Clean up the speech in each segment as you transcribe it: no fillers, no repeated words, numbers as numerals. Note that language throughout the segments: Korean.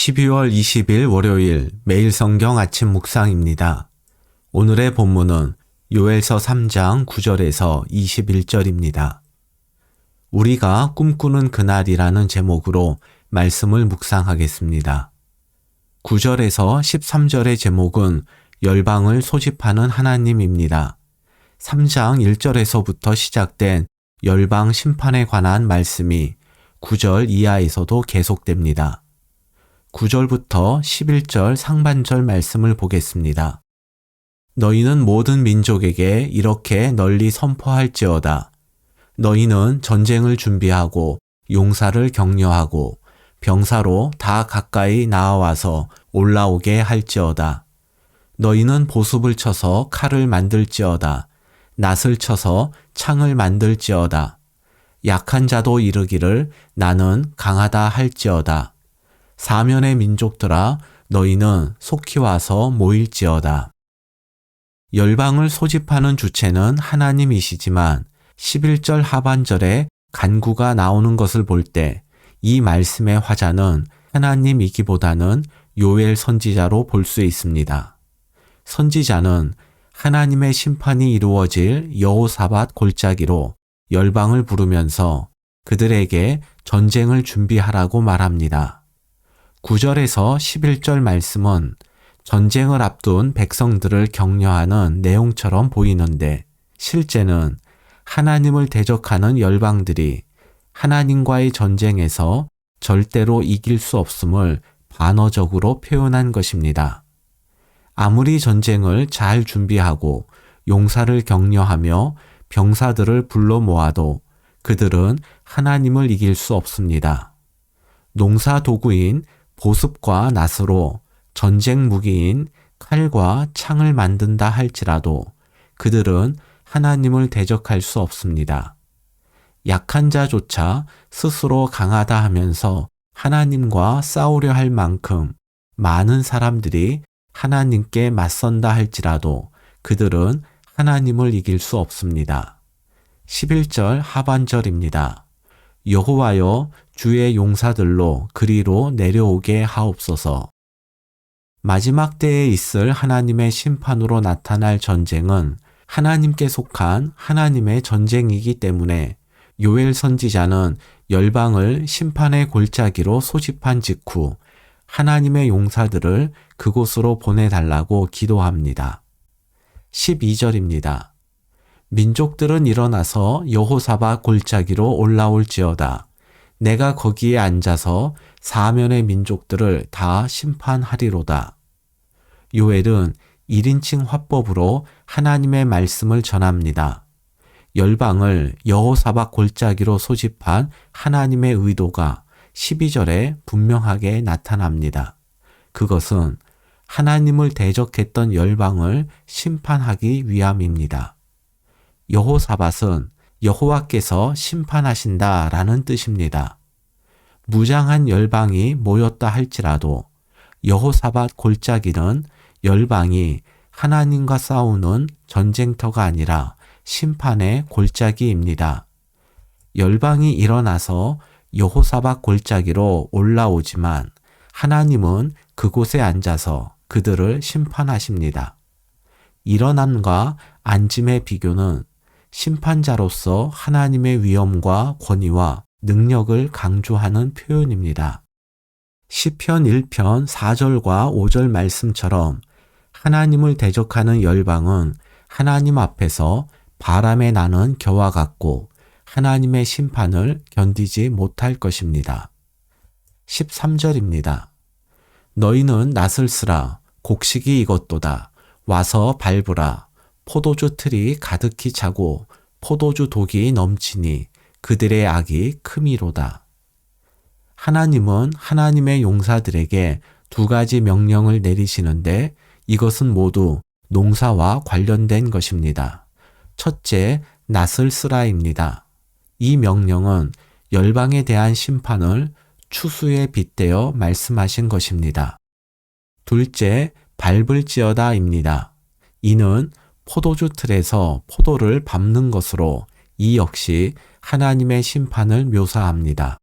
12월 20일 월요일 매일 성경 아침 묵상입니다. 오늘의 본문은 요엘서 3장 9절에서 21절입니다. 우리가 꿈꾸는 그날이라는 제목으로 말씀을 묵상하겠습니다. 9절에서 13절의 제목은 열방을 소집하는 하나님입니다. 3장 1절에서부터 시작된 열방 심판에 관한 말씀이 9절 이하에서도 계속됩니다. 9절부터 11절 상반절 말씀을 보겠습니다. 너희는 모든 민족에게 이렇게 널리 선포할지어다. 너희는 전쟁을 준비하고 용사를 격려하고 병사로 다 가까이 나아와서 올라오게 할지어다. 너희는 보습을 쳐서 칼을 만들지어다. 낫을 쳐서 창을 만들지어다. 약한 자도 이르기를 나는 강하다 할지어다. 사면의 민족들아 너희는 속히 와서 모일지어다. 열방을 소집하는 주체는 하나님이시지만 11절 하반절에 간구가 나오는 것을 볼 때 이 말씀의 화자는 하나님이기보다는 요엘 선지자로 볼 수 있습니다. 선지자는 하나님의 심판이 이루어질 여호사밧 골짜기로 열방을 부르면서 그들에게 전쟁을 준비하라고 말합니다. 9절에서 11절 말씀은 전쟁을 앞둔 백성들을 격려하는 내용처럼 보이는데 실제는 하나님을 대적하는 열방들이 하나님과의 전쟁에서 절대로 이길 수 없음을 반어적으로 표현한 것입니다. 아무리 전쟁을 잘 준비하고 용사를 격려하며 병사들을 불러 모아도 그들은 하나님을 이길 수 없습니다. 농사 도구인 보습과 낫으로 전쟁 무기인 칼과 창을 만든다 할지라도 그들은 하나님을 대적할 수 없습니다. 약한 자조차 스스로 강하다 하면서 하나님과 싸우려 할 만큼 많은 사람들이 하나님께 맞선다 할지라도 그들은 하나님을 이길 수 없습니다. 11절 하반절입니다. 여호와여 주의 용사들로 그리로 내려오게 하옵소서. 마지막 때에 있을 하나님의 심판으로 나타날 전쟁은 하나님께 속한 하나님의 전쟁이기 때문에 요엘 선지자는 열방을 심판의 골짜기로 소집한 직후 하나님의 용사들을 그곳으로 보내달라고 기도합니다. 12절입니다. 민족들은 일어나서 여호사밧 골짜기로 올라올지어다. 내가 거기에 앉아서 사면의 민족들을 다 심판하리로다. 요엘은 1인칭 화법으로 하나님의 말씀을 전합니다. 열방을 여호사밧 골짜기로 소집한 하나님의 의도가 12절에 분명하게 나타납니다. 그것은 하나님을 대적했던 열방을 심판하기 위함입니다. 여호사밧은 여호와께서 심판하신다 라는 뜻입니다. 무장한 열방이 모였다 할지라도 여호사밧 골짜기는 열방이 하나님과 싸우는 전쟁터가 아니라 심판의 골짜기입니다. 열방이 일어나서 여호사밧 골짜기로 올라오지만 하나님은 그곳에 앉아서 그들을 심판하십니다. 일어남과 앉음의 비교는 심판자로서 하나님의 위엄과 권위와 능력을 강조하는 표현입니다. 시편 1편 4절과 5절 말씀처럼 하나님을 대적하는 열방은 하나님 앞에서 바람에 나는 겨와 같고 하나님의 심판을 견디지 못할 것입니다. 13절입니다. 너희는 낫을 쓰라 곡식이 익었도다 와서 밟으라 포도주 틀이 가득히 차고 포도주 독이 넘치니 그들의 악이 크미로다. 하나님은 하나님의 용사들에게 두 가지 명령을 내리시는데 이것은 모두 농사와 관련된 것입니다. 첫째, 낫을 쓰라입니다. 이 명령은 열방에 대한 심판을 추수에 빗대어 말씀하신 것입니다. 둘째, 밟을지어다입니다. 이는 포도주 틀에서 포도를 밟는 것으로 이 역시 하나님의 심판을 묘사합니다.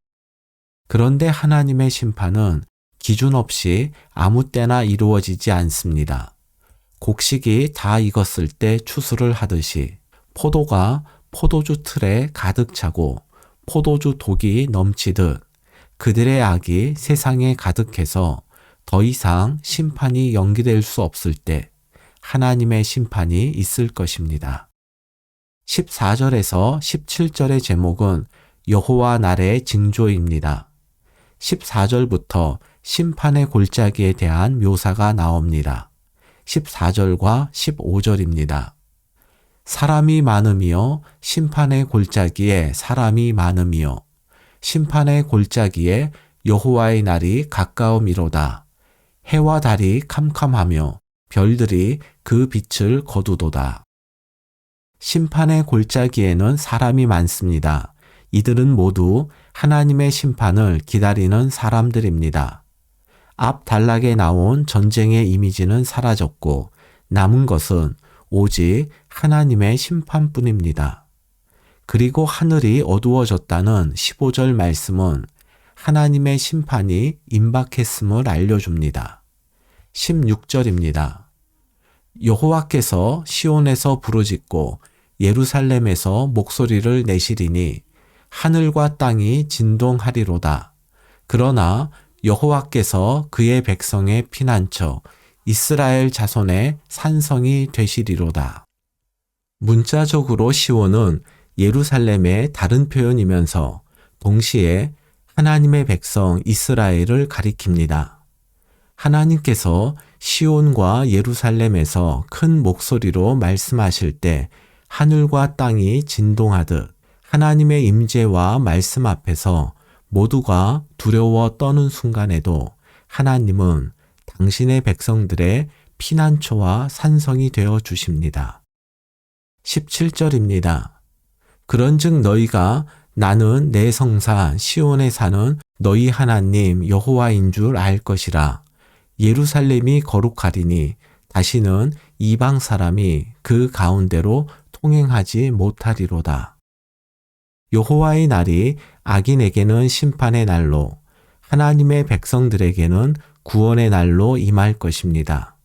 그런데 하나님의 심판은 기준 없이 아무 때나 이루어지지 않습니다. 곡식이 다 익었을 때 추수를 하듯이 포도가 포도주 틀에 가득 차고 포도주 독이 넘치듯 그들의 악이 세상에 가득해서 더 이상 심판이 연기될 수 없을 때 하나님의 심판이 있을 것입니다. 14절에서 17절의 제목은 여호와 날의 징조입니다. 14절부터 심판의 골짜기에 대한 묘사가 나옵니다. 14절과 15절입니다. 사람이 많음이여 심판의 골짜기에 사람이 많음이여 심판의 골짜기에 여호와의 날이 가까움이로다. 해와 달이 캄캄하며 별들이 그 빛을 거두도다. 심판의 골짜기에는 사람이 많습니다. 이들은 모두 하나님의 심판을 기다리는 사람들입니다. 앞 단락에 나온 전쟁의 이미지는 사라졌고 남은 것은 오직 하나님의 심판뿐입니다. 그리고 하늘이 어두워졌다는 15절 말씀은 하나님의 심판이 임박했음을 알려줍니다. 16절입니다. 여호와께서 시온에서 부르짖고 예루살렘에서 목소리를 내시리니 하늘과 땅이 진동하리로다. 그러나 여호와께서 그의 백성의 피난처 이스라엘 자손의 산성이 되시리로다. 문자적으로 시온은 예루살렘의 다른 표현이면서 동시에 하나님의 백성 이스라엘을 가리킵니다. 하나님께서 시온과 예루살렘에서 큰 목소리로 말씀하실 때 하늘과 땅이 진동하듯 하나님의 임재와 말씀 앞에서 모두가 두려워 떠는 순간에도 하나님은 당신의 백성들의 피난처와 산성이 되어 주십니다. 17절입니다. 그런즉 너희가 나는 내 성사 시온에 사는 너희 하나님 여호와인 줄 알 것이라. 예루살렘이 거룩하리니 다시는 이방 사람이 그 가운데로 통행하지 못하리로다. 여호와의 날이 악인에게는 심판의 날로 하나님의 백성들에게는 구원의 날로 임할 것입니다.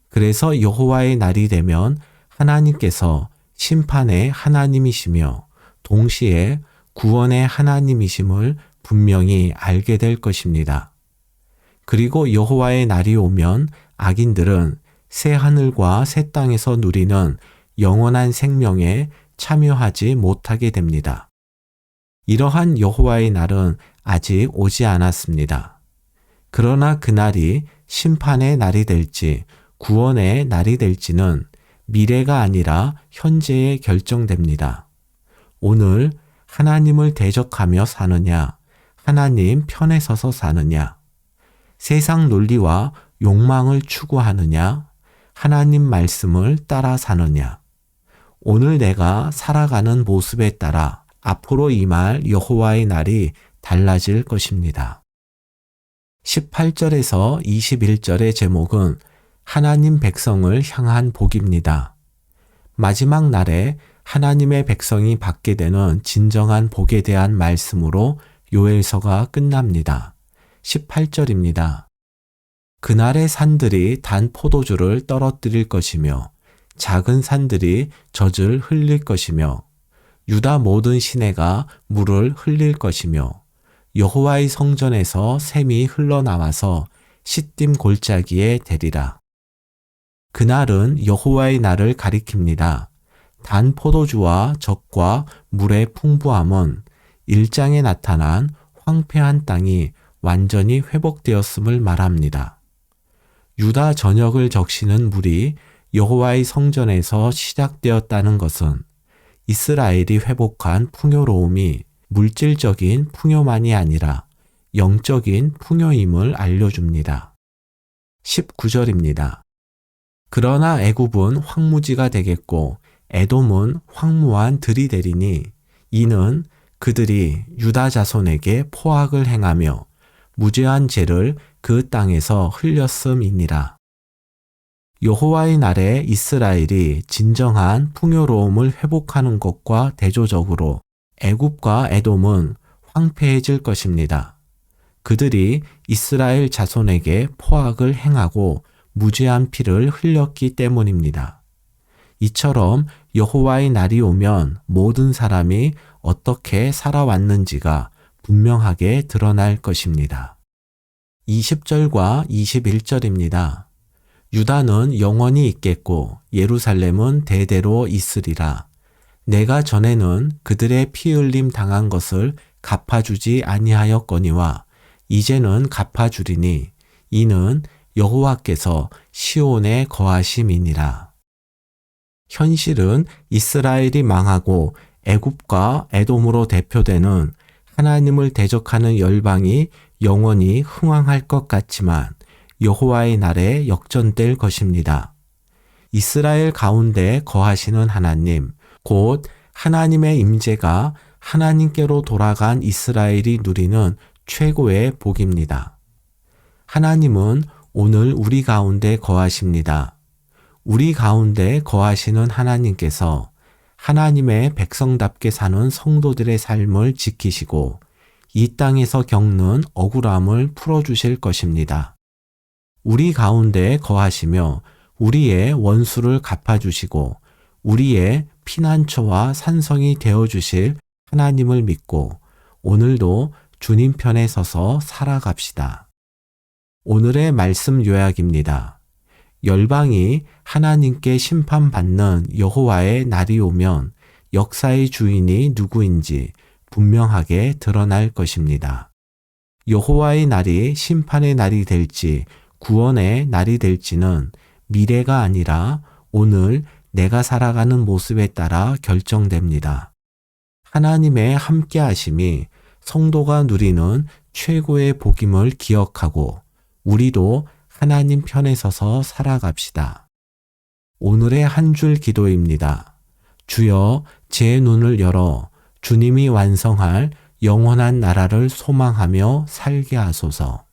그래서 여호와의 날이 되면 하나님께서 심판의 하나님이시며 동시에 구원의 하나님이심을 분명히 알게 될 것입니다. 그리고 여호와의 날이 오면 악인들은 새 하늘과 새 땅에서 누리는 영원한 생명에 참여하지 못하게 됩니다. 이러한 여호와의 날은 아직 오지 않았습니다. 그러나 그날이 심판의 날이 될지 구원의 날이 될지는 미래가 아니라 현재에 결정됩니다. 오늘 하나님을 대적하며 사느냐, 하나님 편에 서서 사느냐, 세상 논리와 욕망을 추구하느냐, 하나님 말씀을 따라 사느냐, 오늘 내가 살아가는 모습에 따라 앞으로 임할 여호와의 날이 달라질 것입니다. 18절에서 21절의 제목은 하나님 백성을 향한 복입니다. 마지막 날에 하나님의 백성이 받게 되는 진정한 복에 대한 말씀으로 요엘서가 끝납니다. 18절입니다. 그날의 산들이 단 포도주를 떨어뜨릴 것이며 작은 산들이 젖을 흘릴 것이며 유다 모든 시내가 물을 흘릴 것이며 여호와의 성전에서 샘이 흘러나와서 시딤 골짜기에 대리라. 그날은 여호와의 날을 가리킵니다. 단 포도주와 젖과 물의 풍부함은 1장에 나타난 황폐한 땅이 완전히 회복되었음을 말합니다. 유다 전역을 적시는 물이 여호와의 성전에서 시작되었다는 것은 이스라엘이 회복한 풍요로움이 물질적인 풍요만이 아니라 영적인 풍요임을 알려줍니다. 19절입니다. 그러나 애굽은 황무지가 되겠고 에돔은 황무한 들이 되리니 이는 그들이 유다 자손에게 포악을 행하며 무죄한 죄를 그 땅에서 흘렸음이니라. 여호와의 날에 이스라엘이 진정한 풍요로움을 회복하는 것과 대조적으로 애굽과 에돔은 황폐해질 것입니다. 그들이 이스라엘 자손에게 포악을 행하고 무죄한 피를 흘렸기 때문입니다. 이처럼 여호와의 날이 오면 모든 사람이 어떻게 살아왔는지가 분명하게 드러날 것입니다. 20절과 21절입니다. 유다는 영원히 있겠고 예루살렘은 대대로 있으리라. 내가 전에는 그들의 피 흘림 당한 것을 갚아주지 아니하였거니와 이제는 갚아주리니 이는 여호와께서 시온에 거하심이니라. 현실은 이스라엘이 망하고 애굽과 에돔으로 대표되는 하나님을 대적하는 열방이 영원히 흥왕할 것 같지만 여호와의 날에 역전될 것입니다. 이스라엘 가운데 거하시는 하나님, 곧 하나님의 임재가 하나님께로 돌아간 이스라엘이 누리는 최고의 복입니다. 하나님은 오늘 우리 가운데 거하십니다. 우리 가운데 거하시는 하나님께서 하나님의 백성답게 사는 성도들의 삶을 지키시고 이 땅에서 겪는 억울함을 풀어주실 것입니다. 우리 가운데 거하시며 우리의 원수를 갚아주시고 우리의 피난처와 산성이 되어주실 하나님을 믿고 오늘도 주님 편에 서서 살아갑시다. 오늘의 말씀 요약입니다. 열방이 하나님께 심판받는 여호와의 날이 오면 역사의 주인이 누구인지 분명하게 드러날 것입니다. 여호와의 날이 심판의 날이 될지 구원의 날이 될지는 미래가 아니라 오늘 내가 살아가는 모습에 따라 결정됩니다. 하나님의 함께하심이 성도가 누리는 최고의 복임을 기억하고 우리도 하나님 편에 서서 살아갑시다. 오늘의 한 줄 기도입니다. 주여 제 눈을 열어 주님이 완성할 영원한 나라를 소망하며 살게 하소서.